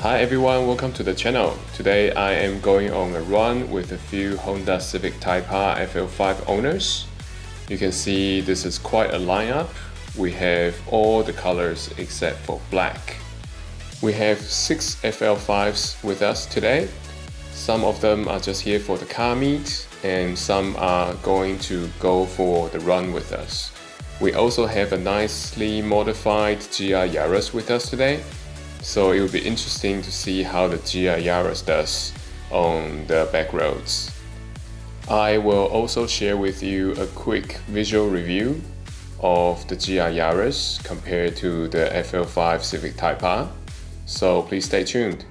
Hi everyone, welcome to the channel. Today I am going on a run with a few Honda Civic Type R FL5 owners. You can see this is quite a lineup. We have all the colors except for black. We have 6 FL5s with us today. Some of them are just here for the car meet and some are going to go for the run with us. We also have a nicely modified GR Yaris with us today. So it will be interesting to see how the GR Yaris does on the back roads. I will also share with you a quick visual review of the GR Yaris compared to the FL5 Civic Type R. So please stay tuned.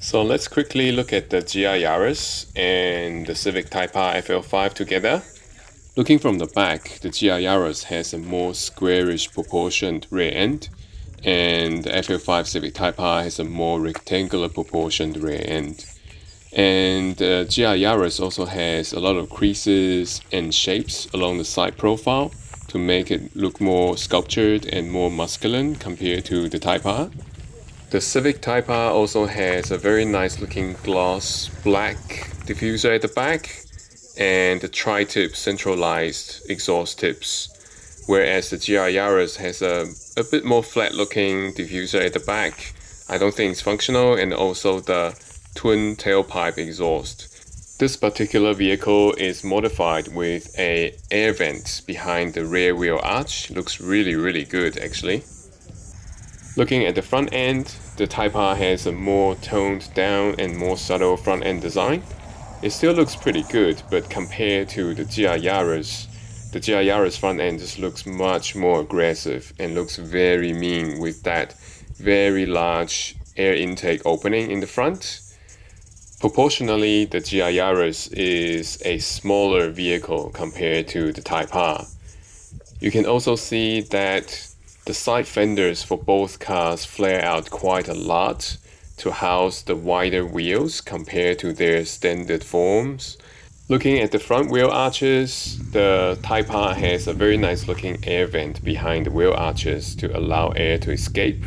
So let's quickly look at the GR Yaris and the Civic Type R FL5 together. Looking from the back, the GR Yaris has a more squarish proportioned rear end, and the FL5 Civic Type R has a more rectangular proportioned rear end. And the GR Yaris also has a lot of creases and shapes along the side profile to make it look more sculptured and more masculine compared to the Type R. The Civic Type R also has a very nice looking gloss black diffuser at the back and the tri-tip centralized exhaust tips, whereas the GR Yaris has a bit more flat looking diffuser at the back. I don't think it's functional, and also the twin tailpipe exhaust. This particular vehicle is modified with an air vent behind the rear wheel arch. Looks really good actually. Looking at the front end, the Type R has a more toned down and more subtle front end design. It still looks pretty good, but compared to the GR Yaris, the GR Yaris front end just looks much more aggressive and looks very mean with that very large air intake opening in the front. Proportionally, the GR Yaris is a smaller vehicle compared to the Type R. You can also see that the side fenders for both cars flare out quite a lot to house the wider wheels compared to their standard forms. Looking at the front wheel arches, the Type R has a very nice looking air vent behind the wheel arches to allow air to escape.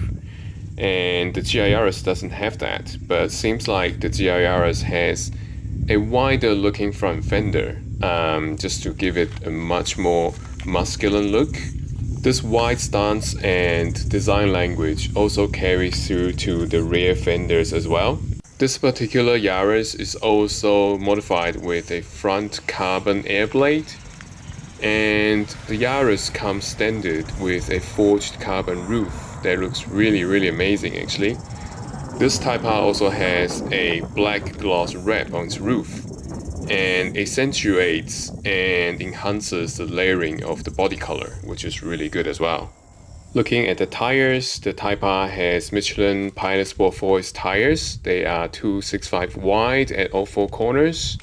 And the GR Yaris doesn't have that, but it seems like the GR Yaris has a wider looking front fender, just to give it a much more masculine look. This wide stance and design language also carries through to the rear fenders as well. This particular Yaris is also modified with a front carbon air blade, and the Yaris comes standard with a forged carbon roof that looks really amazing actually. This Type R also has a black gloss wrap on its roof and accentuates and enhances the layering of the body color, which is really good as well. Looking at the tires, the Type R has Michelin Pilot Sport Force tires. They are 265 wide at all four corners,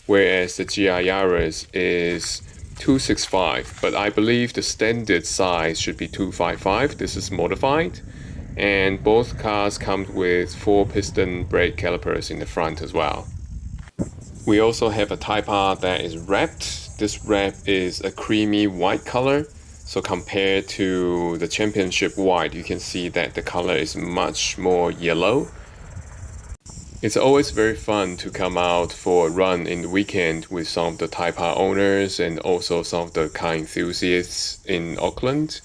whereas the GR Yaris is 265, but I believe the standard size should be 255. This is modified, and both cars come with 4-piston brake calipers in the front as well. We also have a Type R that is wrapped. This wrap is a creamy white color. So compared to the championship white, you can see that the color is much more yellow. It's always very fun to come out for a run in the weekend with some of the Type R owners and also some of the car enthusiasts in Auckland.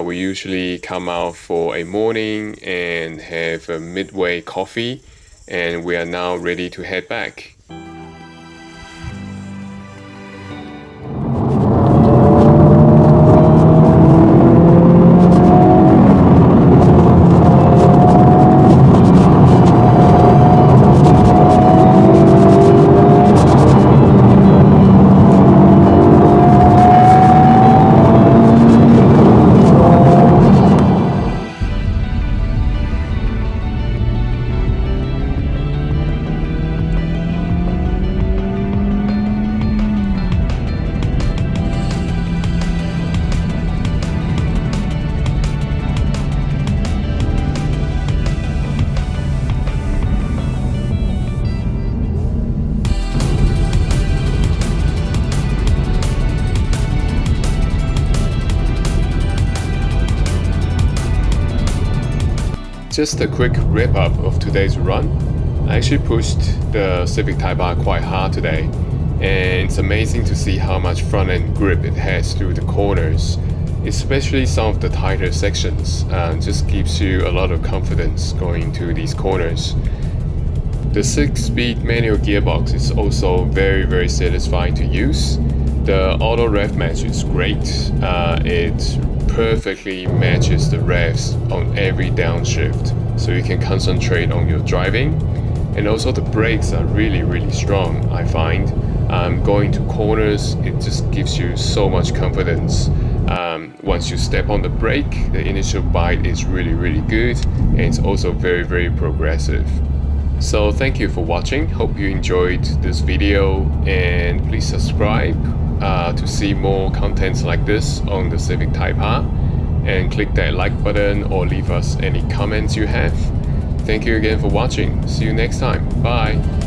We usually come out for a morning and have a midway coffee, and we are now ready to head back. Just a quick wrap up of today's run. I actually pushed the Civic Type R quite hard today, and it's amazing to see how much front end grip it has through the corners, especially some of the tighter sections. Just gives you a lot of confidence going into these corners. The 6-speed manual gearbox is also very satisfying to use. The auto rev match is great. It perfectly matches the revs on every downshift, so you can concentrate on your driving. And also the brakes are really strong, I find. Going to corners, it just gives you so much confidence. Once you step on the brake, the initial bite is really good, and it's also very progressive. So thank you for watching. Hope you enjoyed this video, and please subscribe to see more contents like this on the Civic Type R, and click that like button or leave us any comments you have. Thank you again for watching. See you next time. Bye.